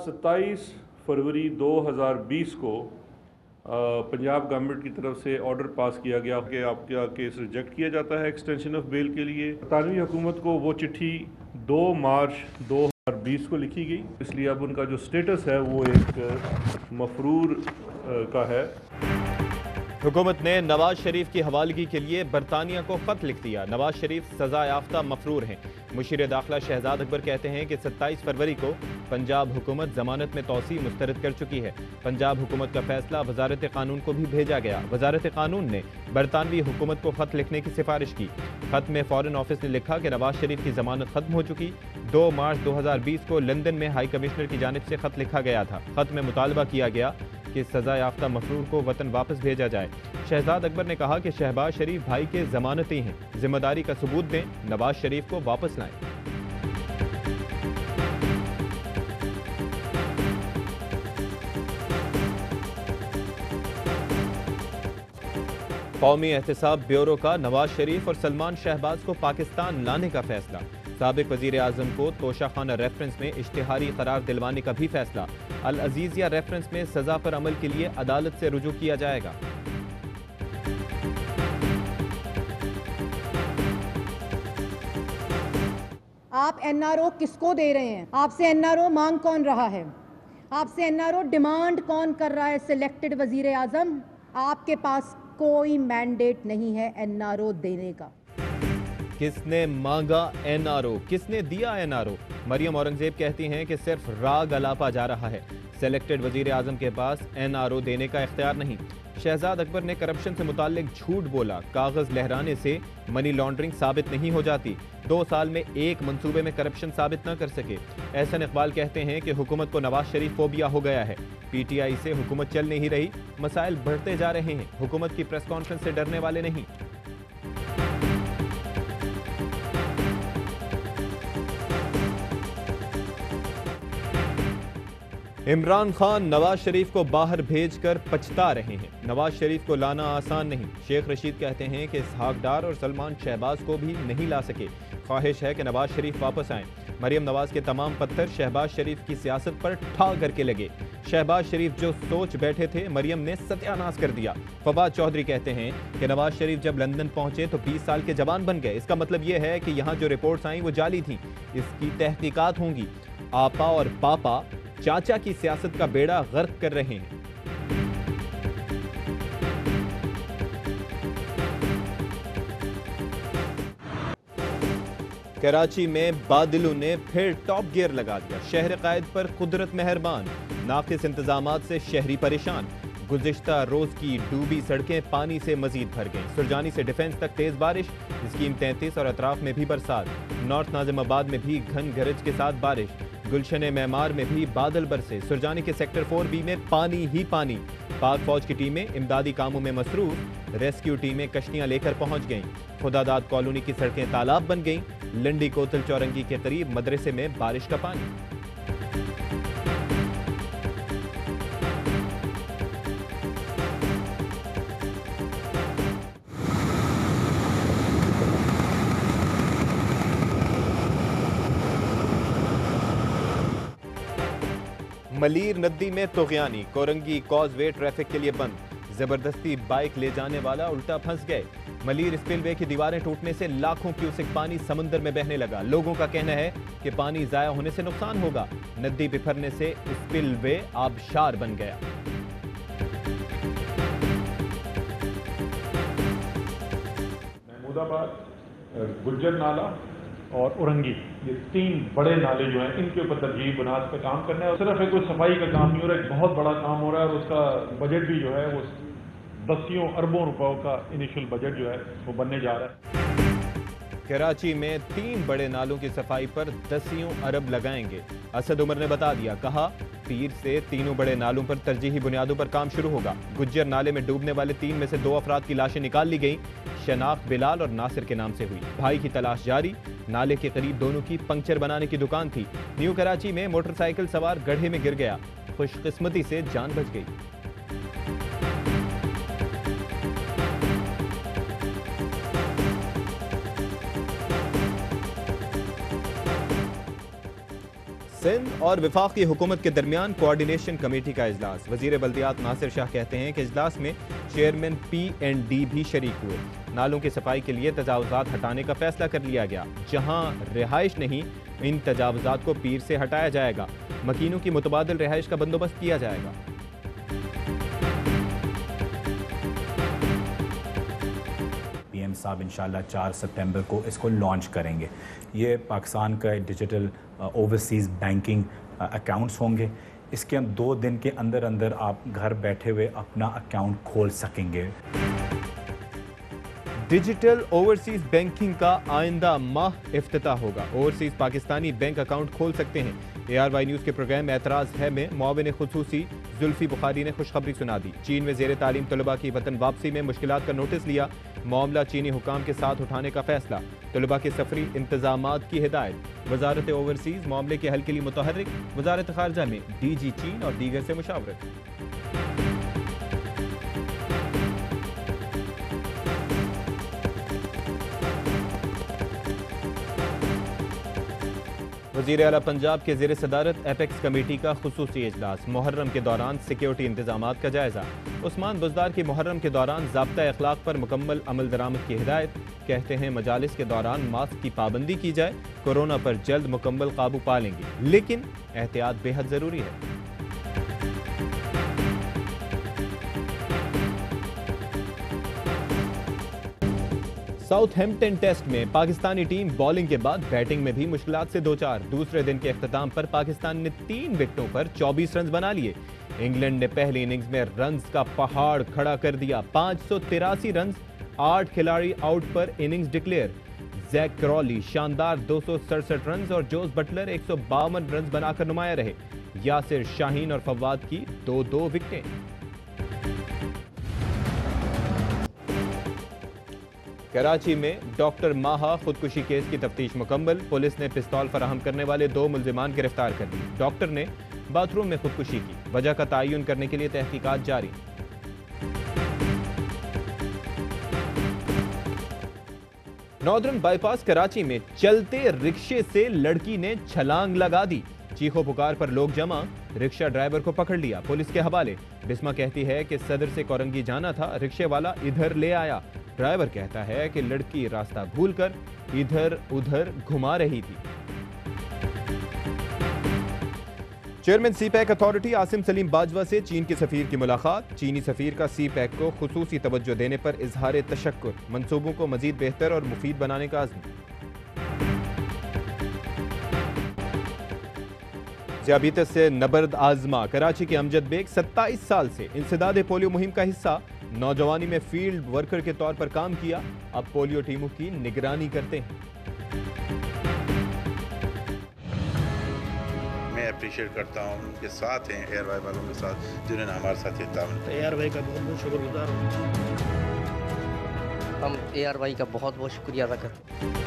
27 फरवरी 2020 को पंजाब गवर्नमेंट की तरफ से ऑर्डर पास किया गया कि आपका केस रिजेक्ट किया जाता है एक्सटेंशन ऑफ बेल के लिए। बरतानवी हुकूमत को वो चिट्ठी 2 मार्च 2020 को लिखी गई, इसलिए अब उनका जो स्टेटस है वो एक मफरूर का है। हुकूमत ने नवाज शरीफ की हवालगी के लिए बरतानिया को खत लिख दिया। नवाज शरीफ सजा याफ्ता मफरूर हैं। मुशीर दाखिला शहजाद अकबर कहते हैं कि 27 फरवरी को पंजाब हुकूमत जमानत में तौसी मुस्तरद कर चुकी है। पंजाब हुकूमत का फैसला वजारत कानून को भी भेजा गया। वजारत कानून ने बरतानवी हुकूमत को खत लिखने की सिफारिश की। खत में फॉरेन ऑफिस ने लिखा कि नवाज शरीफ की जमानत खत्म हो चुकी। 2 मार्च 2020 को लंदन में हाई कमिश्नर की जानिब से खत लिखा गया था। खत में मुतालबा किया गया कि सजा याफ्ता मफरूर को वतन वापस भेजा जाए। शहजाद अकबर ने कहा कि शहबाज शरीफ भाई के जमानती हैं, जिम्मेदारी का सबूत दें, नवाज शरीफ को वापस लाएं। कौमी एहतसाब ब्यूरो का नवाज शरीफ और सलमान शहबाज को पाकिस्तान लाने का फैसला। साबिक वजीर आजम को तोशाखाना रेफरेंस में इश्तिहारी करार दिलवाने का भी फैसला। अल अजीजिया रेफरेंस में सजा पर अमल के लिए अदालत से रुजू किया जाएगा। आप एनआरओ किसको दे रहे हैं? आपसे एनआरओ मांग कौन रहा है? आपसे एनआरओ डिमांड कौन कर रहा है? सिलेक्टेड वजीर आजम, आपके पास कोई मैंडेट नहीं है एनआरओ देने का। किसने मांगा एनआरओ? किसने दिया एनआरओ? मरियम औरंगजेब कहती हैं कि सिर्फ राग अलापा जा रहा है। सेलेक्टेड वजीर आजम के पास एनआरओ देने का इख्तियार नहीं। शहजाद अकबर ने करप्शन से मुताल्लिक झूठ बोला। कागज लहराने से मनी लॉन्ड्रिंग साबित नहीं हो जाती। 2 साल में एक मंसूबे में करप्शन साबित न कर सके। एहसन इकबाल कहते हैं कि हुकूमत को नवाज शरीफ फोबिया हो गया है। पीटीआई से हुकूमत चल नहीं रही, मसाइल बढ़ते जा रहे हैं। हुकूमत की प्रेस कॉन्फ्रेंस से डरने वाले नहीं। इमरान खान नवाज शरीफ को बाहर भेजकर पछता रहे हैं। नवाज शरीफ को लाना आसान नहीं। शेख रशीद कहते हैं कि इसहाक डार और सलमान शहबाज को भी नहीं ला सके। ख्वाहिश है कि नवाज शरीफ वापस आएं। मरियम नवाज के तमाम पत्थर शहबाज शरीफ की सियासत पर ठा करके लगे। शहबाज शरीफ जो सोच बैठे थे, मरियम ने सत्यानाश कर दिया। फवाद चौधरी कहते हैं कि नवाज शरीफ जब लंदन पहुंचे तो 20 साल के जवान बन गए। इसका मतलब यह है कि यहाँ जो रिपोर्ट्स आई वो जाली थी। इसकी तहकीकात होंगी। आपा और पापा चाचा की सियासत का बेड़ा गर्क कर रहे हैं। कराची में बादलों ने फिर टॉप गियर लगा दिया। शहर कायद पर कुदरत मेहरबान। नाकिस इंतजामात से शहरी परेशान। गुज़िश्ता रोज की डूबी सड़कें पानी से मजीद भर गईं। सुरजानी से डिफेंस तक तेज बारिश। स्कीम 33 और अतराफ में भी बरसात। नॉर्थ नाजिमाबाद में भी घन गरज के साथ बारिश। गुलशन मेमार में भी बादल बरसे। सुरजानी के सेक्टर 4B में पानी ही पानी। पाक फौज की टीमें इमदादी कामों में मसरूफ। रेस्क्यू टीमें कश्तियां लेकर पहुंच गईं। खुदादाद कॉलोनी की सड़कें तालाब बन गईं। लंडी कोतल चौरंगी के करीब मदरसे में बारिश का पानी। मलीर नदी में तोगयानी। कोरंगी कॉजवे ट्रैफिक के लिए बंद। जबरदस्ती बाइक ले जाने वाला उल्टा फंस गए। मलीर स्पिलवे की दीवारें टूटने से लाखों क्यूसेक पानी समुद्र में बहने लगा। लोगों का कहना है कि पानी जाया होने से नुकसान होगा। नदी बिफरने से स्पिलवे आबशार बन गया। महमूदाबाद, गुज्जर नाला और औरंगी, ये 3 बड़े नाले जो हैं, इनके ऊपर तरजीह बुनियाद पर काम करना है। और सिर्फ कोई सफाई का काम नहीं हो रहा है, एक बहुत बड़ा काम हो रहा है और उसका बजट भी जो है वो दसियों अरबों रुपयों का इनिशियल बजट जो है वो बनने जा रहा है। कराची में 3 बड़े नालों की सफाई पर दसियों अरब लगाएंगे। असद उमर ने बता दिया, कहा पीर से तीनों बड़े नालों पर तरजीही बुनियादों पर काम शुरू होगा। गुज्जर नाले में डूबने वाले 3 में से 2 अफराद की लाशें निकाल ली गई। शनाख्त बिलाल और नासिर के नाम से हुई। भाई की तलाश जारी। नाले के करीब दोनों की पंक्चर बनाने की दुकान थी। न्यू कराची में मोटरसाइकिल सवार गड्ढे में गिर गया। खुशकिस्मती से जान बच गई। सिंध और वफाकी हुकूमत के दरमियान कोऑर्डिनेशन कमेटी का इजलास। वजीर बल्दियात नासिर शाह कहते हैं कि इजलास में चेयरमैन P&D भी शरीक हुए। नालों की सफाई के लिए तजावुजात हटाने का फैसला कर लिया गया। जहां रिहाइश नहीं, इन तजावुजात को पीर से हटाया जाएगा। मकीनों की मुतबादिल रिहाइश का बंदोबस्त किया जाएगा। PM साहब इंशाल्लाह 4 सितंबर को इसको लॉन्च करेंगे। ये पाकिस्तान का डिजिटल ओवरसीज़ बैंकिंग अकाउंट्स होंगे। इसके हम 2 दिन के अंदर अंदर आप घर बैठे हुए अपना अकाउंट खोल सकेंगे। डिजिटल ओवरसीज बैंकिंग का आइंदा माह इफ्तिताह होगा। ओवरसीज पाकिस्तानी बैंक अकाउंट खोल सकते हैं। ARY न्यूज़ के प्रोग्राम एतराज़ है में मुआविन खुसूसी जुल्फी बुखारी ने खुशखबरी सुना दी। चीन में ज़ेर तालीम तलबा की वतन वापसी में मुश्किलात का नोटिस लिया। मामला चीनी हुकाम के साथ उठाने का फैसला। तलबा के सफरी इंतजामात की हिदायत। वजारत ओवरसीज मामले के हल के लिए मुतहर्रिक। वजारत खारजा में DG चीन और दीगर से मुशावरत। वज़ीर आला पंजाब के ज़ेर सदारत एपेक्स कमेटी का खुसूसी इजलास। मुहर्रम के दौरान सिक्योरिटी इंतजामात का जायजा। उस्मान बुज़दार की मुहर्रम के दौरान ज़ाब्ता अखलाक पर मुकम्मल अमल दरामद की हिदायत। कहते हैं मजालिस के दौरान मास्क की पाबंदी की जाए। कोरोना पर जल्द मुकम्मल काबू पा लेंगे, लेकिन एहतियात बेहद ज़रूरी है। साउथहैम्पटन टेस्ट में पाकिस्तानी टीम बॉलिंग के बाद बैटिंग में भी मुश्किलात से दो चार। दूसरे दिन के अख्ताम पर पाकिस्तान ने 3 विकेटों पर 24 रन बना लिए। इंग्लैंड ने पहली इनिंग्स में रन्स का पहाड़ खड़ा कर दिया। 583 रन, 8 खिलाड़ी आउट पर इनिंग्स डिक्लेयर। जैक क्रॉली शानदार 267 रन और जोस बटलर 152 रन बनाकर नुमाया रहे। यासिर शाहीन और फवाद की 2-2 विकेटें। कराची में डॉक्टर माहा खुदकुशी केस की तफ्तीश मुकम्मल। पुलिस ने पिस्तौल फराहम करने वाले 2 मुल्जिमान गिरफ्तार कर लिए। डॉक्टर ने बाथरूम में खुदकुशी की। वजह का तयन करने के लिए तहकीकात जारी। नॉर्दर्न बाईपास कराची में चलते रिक्शे से लड़की ने छलांग लगा दी। चीखों पुकार पर लोग जमा। रिक्शा ड्राइवर को पकड़ लिया, पुलिस के हवाले। बिस्मा कहती है कि सदर से कोरंगी जाना था, रिक्शे वाला इधर ले आया। ड्राइवर कहता है कि लड़की रास्ता भूलकर इधर उधर घुमा रही थी। Chairman CPEC authority Asim Salim Bajwa से चीन के सफीर की मुलाकात। चीनी सफीर का CPEC को खुसूसी तवज्जो देने पर इजहार तशक्कुर। मंसूबों को मजीद बेहतर और मुफीद बनाने का अज़्म। ज़ियाबीतस से नबर्द आजमा। कराची के अमजद बेग 27 साल से इंसदाद पोलियो मुहिम का हिस्सा। नौजवानी में फील्ड वर्कर के तौर पर काम किया। अब पोलियो टीमों की निगरानी करते हैं। मैं अप्रिशिएट करता हूँ, उनके साथ हैं ARY वालों के साथ जिन्होंने हमारे साथ ये ताउन। ARY का बहुत बहुत शुक्रगुजार हूँ। हम ARY का बहुत बहुत शुक्रिया अदा करते हैं।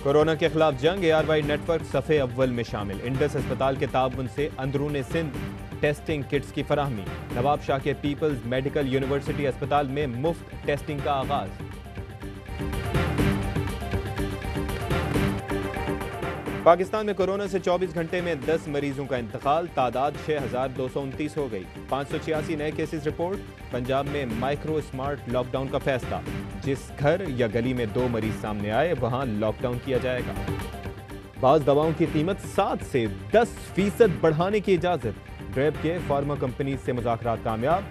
कोरोना के खिलाफ जंग। ARY नेटवर्क सफ़े अव्वल में शामिल। इंडस अस्पताल के ताउन से अंदरूने सिंध टेस्टिंग किट्स की फराहमी। नवाब शाह के पीपल्स मेडिकल यूनिवर्सिटी अस्पताल में मुफ्त टेस्टिंग का आगाज। पाकिस्तान में कोरोना से 24 घंटे में 10 मरीजों का इंतकाल। तादाद 6229 हो गई। 586 नए केसेस रिपोर्ट। पंजाब में माइक्रो स्मार्ट लॉकडाउन का फैसला। जिस घर या गली में 2 मरीज सामने आए वहां लॉकडाउन किया जाएगा। बाज़ दवाओं की कीमत 7 से 10% बढ़ाने की इजाजत। ड्रेब के फार्मा कंपनी से मुज़ाकरात कामयाब।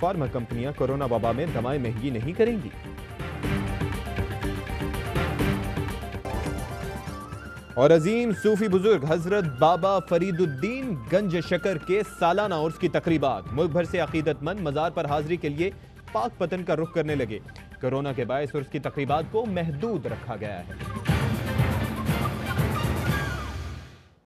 फार्मा कंपनियां कोरोना वबा में दवाएं महंगी नहीं करेंगी। और अजीम सूफी बुजुर्ग हजरत बाबा फरीदुद्दीन गंज शकर के सालाना उर्स की तकरीबात। मुल्क भर से अकीदतमंद मज़ार पर हाजिरी के लिए पाक पतन का रुख करने लगे। कोरोना के बायस उर्स की तकरीबात को महदूद रखा गया है।